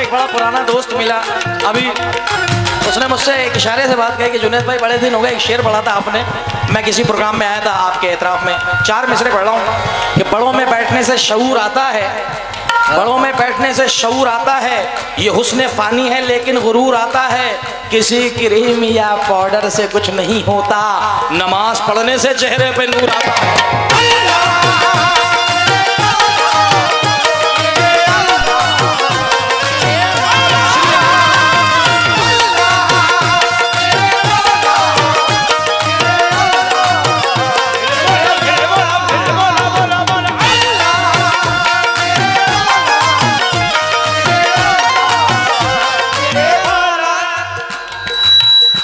एक बड़ा पुराना दोस्त मिला अभी, उसने मुझसे एक इशारे से बात कही कि जुनैद भाई बड़े दिन हो गए, एक शेर पढ़ा था आपने, मैं किसी प्रोग्राम में आया था आपके एतराफ़ में, 4 मिसरे पढ़ रहा हूँ कि बड़ों में बैठने से शऊर आता है, बड़ों में बैठने से शऊर आता है, ये हुस्न फ़ानी है लेकिन गुरूर आता है, किसी क्रीम या पाउडर से कुछ नहीं होता, नमाज पढ़ने से चेहरे पे नूर आता है।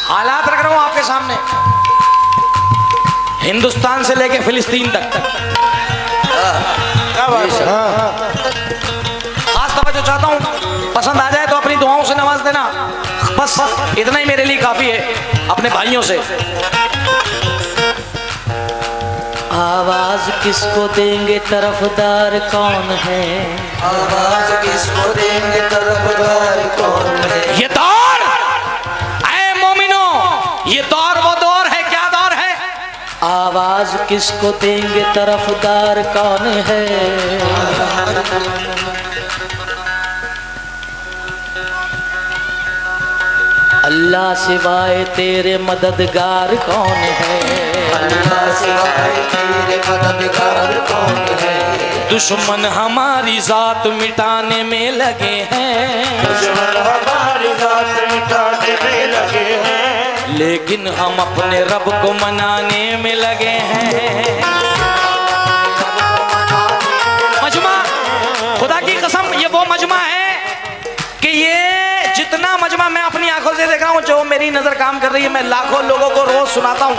हालात रख रहा हूं आपके सामने, हिंदुस्तान से लेके फिलिस्तीन तक। क्या बात है? खास तवज्जो चाहता हूं, पसंद आ जाए तो अपनी दुआओं से नवाज देना, बस इतना ही मेरे लिए काफी है अपने भाइयों से। आवाज किसको देंगे तरफदार कौन है, आवाज किसको देंगे तरफदार कौन है, ये दौर ऐ मोमिनो, ये दौर वो दौर है, क्या दौर है, आवाज किसको देंगे तरफदार कौन है, अल्लाह सिवाय तेरे मददगार कौन है, अल्लाह सिवाय तेरे मददगार कौन है, दुश्मन हमारी जात मिटाने में लगे हैं, दुश्मन हमारी जात मिटाने में लगे हैं, लेकिन हम अपने रब को मनाने में लगे हैं। मजमा, खुदा की कसम ये वो मजमा है कि ये जितना मजमा मैं अपनी आंखों से देख रहा हूँ, जो मेरी नजर काम कर रही है, मैं लाखों लोगों को रोज सुनाता हूँ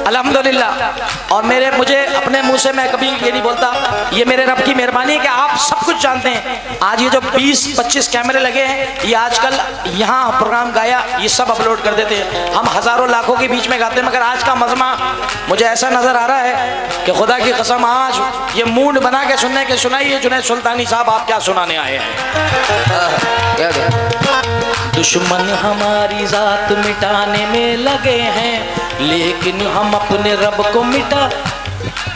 अल्हम्दुलिल्लाह। और मुझे अपने मुंह से मैं कभी ये नहीं बोलता, ये मेरे रब की मेहरबानी है कि आप सब कुछ जानते हैं। आज ये जो 20-25 कैमरे लगे हैं, ये आजकल यहाँ प्रोग्राम गाया ये सब अपलोड कर देते हैं, हम हजारों लाखों के बीच में गाते हैं, मगर आज का मजमा मुझे ऐसा नजर आ रहा है कि खुदा की कसम आज ये मूड बना के सुनने के सुनाइए जुनैद सुल्तानी साहब आप क्या सुनाने आए हैं। दुश्मन हमारी जात मिटाने में लगे हैं, लेकिन हम अपने रब को मिटा,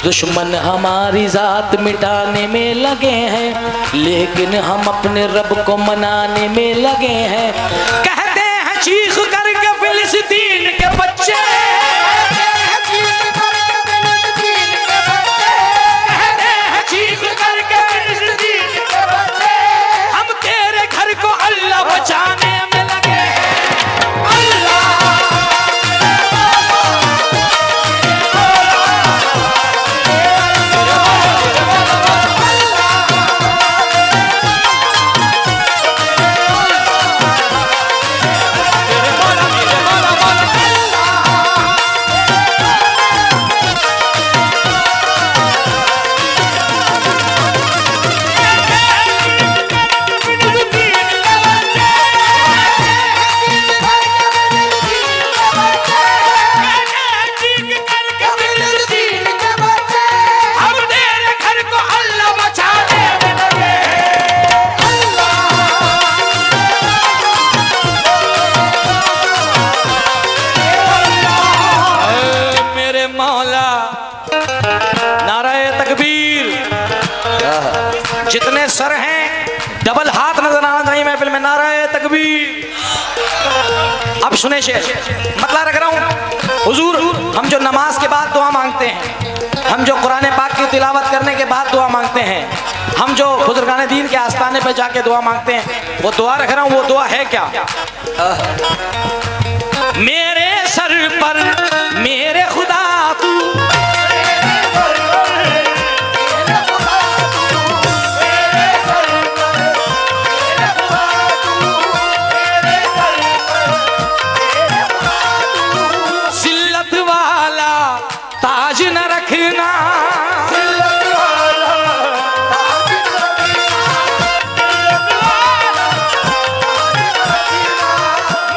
दुश्मन हमारी जात मिटाने में लगे हैं, लेकिन हम अपने रब को मनाने में लगे हैं। कहते हैं चीख करके फिलिस्तीन के बच्चे, हम तेरे घर को अल्लाह बचाने में लगे हैं। जितने सर हैं डबल हाथ नजर आना चाहिए महफिल में, नाराए तकबीर। अब सुने शेर, मतलब रख रहा हूँ हुजूर, हम जो नमाज के बाद दुआ मांगते हैं, हम जो कुरान पाक की तिलावत करने के बाद दुआ मांगते हैं, हम जो बुजुर्गान दीन के आस्थाने पे जाके दुआ मांगते हैं, वो दुआ रख रहा हूँ, वो दुआ है क्या? मेरे सर पर मेरे खुदा तू, जिल्लत वाला ताज न रखना,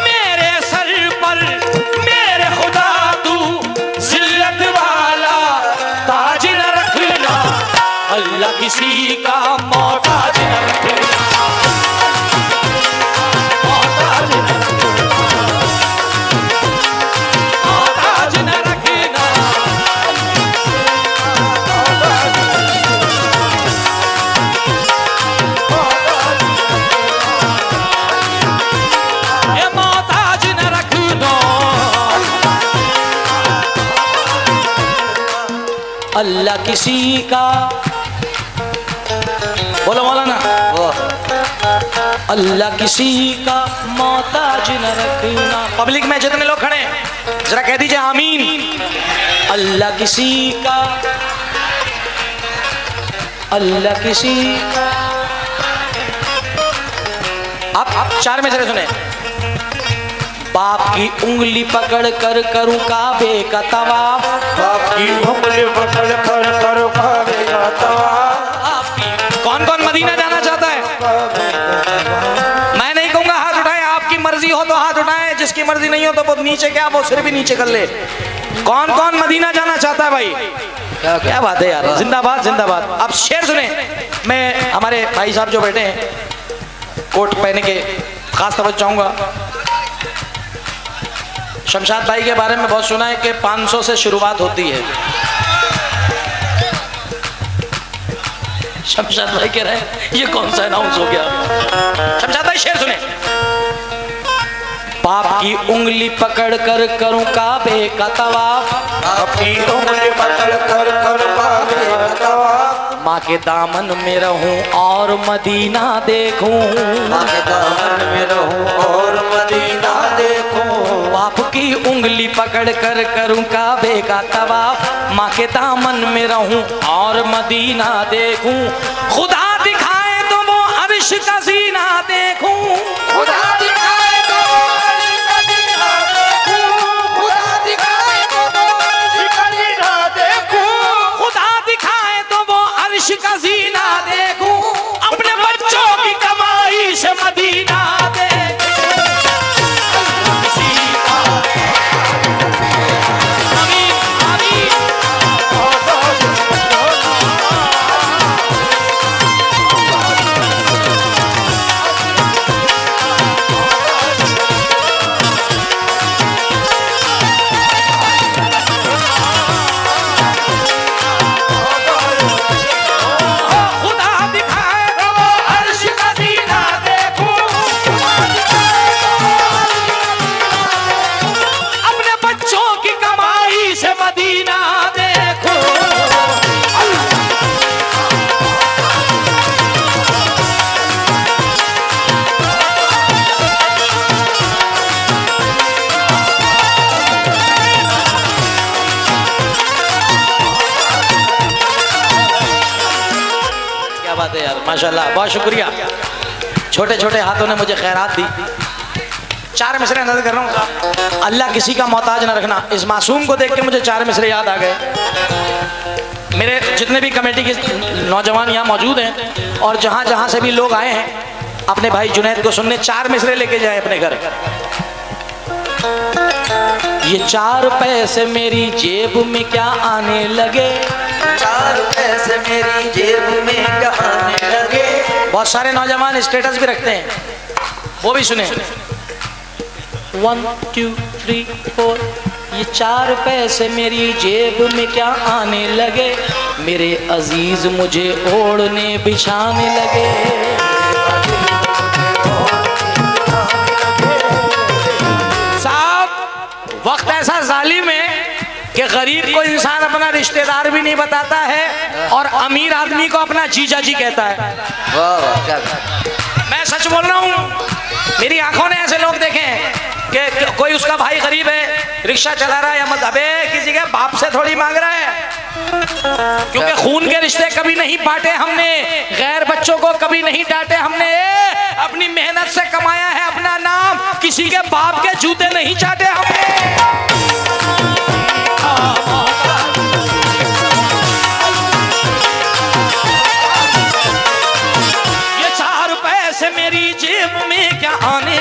मेरे सर पर मेरे खुदा तू जिल्लत वाला ताज न रखना, अल्लाह किसी का मोहताज न रखना। किसी का, बोलो मौलाना, अल्लाह किसी का मोहताज न रखना। पब्लिक में जितने लोग खड़े हैं जरा कह दीजिए आमीन। अल्लाह किसी का, अल्लाह किसी का। अब 4 मिसरे सुने। बाप की उंगली पकड़ कर करूं काबे का तवाफ, बाप की उंगली पकड़ कर करूं काबे का तवाफ। कौन कौन मदीना जाना चाहता है? मैं नहीं कहूंगा हाथ उठाए, आपकी मर्जी हो तो हाथ उठाए, जिसकी मर्जी नहीं हो तो वो नीचे, क्या वो सिर भी नीचे कर ले। कौन कौन मदीना जाना चाहता है भाई? क्या बात है यार, जिंदाबाद जिंदाबाद। अब शेर सुने। मैं हमारे भाई साहब जो बैठे हैं कोट पहने के खास तवज्जो चाहूंगा। शमशाद भाई के बारे में बहुत सुना है कि 500 से शुरुआत होती है। शमशाद भाई कह रहे हैं ये कौन सा अनाउंस हो गया। शमशाद भाई शेर सुने। बाप की उंगली पकड़ कर करूं काबे का तवाफ, बाप की उंगली पकड़ कर करूं काबे का तवाफ। माँ के दामन में रहूं और मदीना देखूं, माँ के दामन में रहूं और मदीना देखूं। बाप की उंगली पकड़ कर करूं काबे का तवाफ, माँ के दामन में रहूं और मदीना देखूं। खुदा दिखाए तो वो अर्श का सीना देखूं, खुदा दिखाए तो अर्श का सीना देखूं। खुदा दिखाए तो अर्श का सीना देखूं। खुदा दिखाए तो वो अर्श का सीना देखूं। अपने बच्चों की कमाई से मदीना देखूं। आमीन, आमीन। खुदा दिखाए तो वो अर्श का सीना देखूं। अपने बच्चों की कमाई से मदीना देखूं। क्या बात है यार, माशाल्लाह, बहुत शुक्रिया। छोटे छोटे हाथों ने मुझे खैरात दी। 4 मिसरे नजर कर रहा हूँ। अल्लाह किसी का मोहताज न रखना। इस मासूम को देख के मुझे 4 मिसरे याद आ गए। मेरे जितने भी कमेटी के नौजवान यहाँ मौजूद हैं और जहाँ जहाँ से भी लोग आए हैं, अपने भाई जुनैद को सुनने 4 मिसरे लेके जाए अपने घर। ये 4 पैसे मेरी जेब में क्या आने लगे, 4 पैसे मेरी जेब में गहाने लगे। बहुत सारे नौजवान स्टेटस भी रखते हैं, वो भी सुने। 1 2 3 4। ये 4 पैसे मेरी जेब में क्या आने लगे, मेरे अजीज मुझे ओढ़ने बिछाने लगे। साहब वक्त ऐसा जालिम है कि गरीब को इंसान अपना रिश्तेदार भी नहीं बताता है और अमीर आदमी को अपना जीजा जी कहता है। मैं सच बोल रहा हूँ, मेरी आंखों ने ऐसे लोग देखे हैं कि कोई उसका भाई गरीब है, रिक्शा चला रहा है या मजहबे किसी के बाप से थोड़ी मांग रहा है, क्योंकि खून के रिश्ते कभी नहीं बांटे हमने, गैर बच्चों को कभी नहीं डांटे हमने, अपनी मेहनत से कमाया है अपना नाम, किसी के बाप के जूते नहीं चाटे हमने। ये 4 पैसे मेरी जेब में क्या आने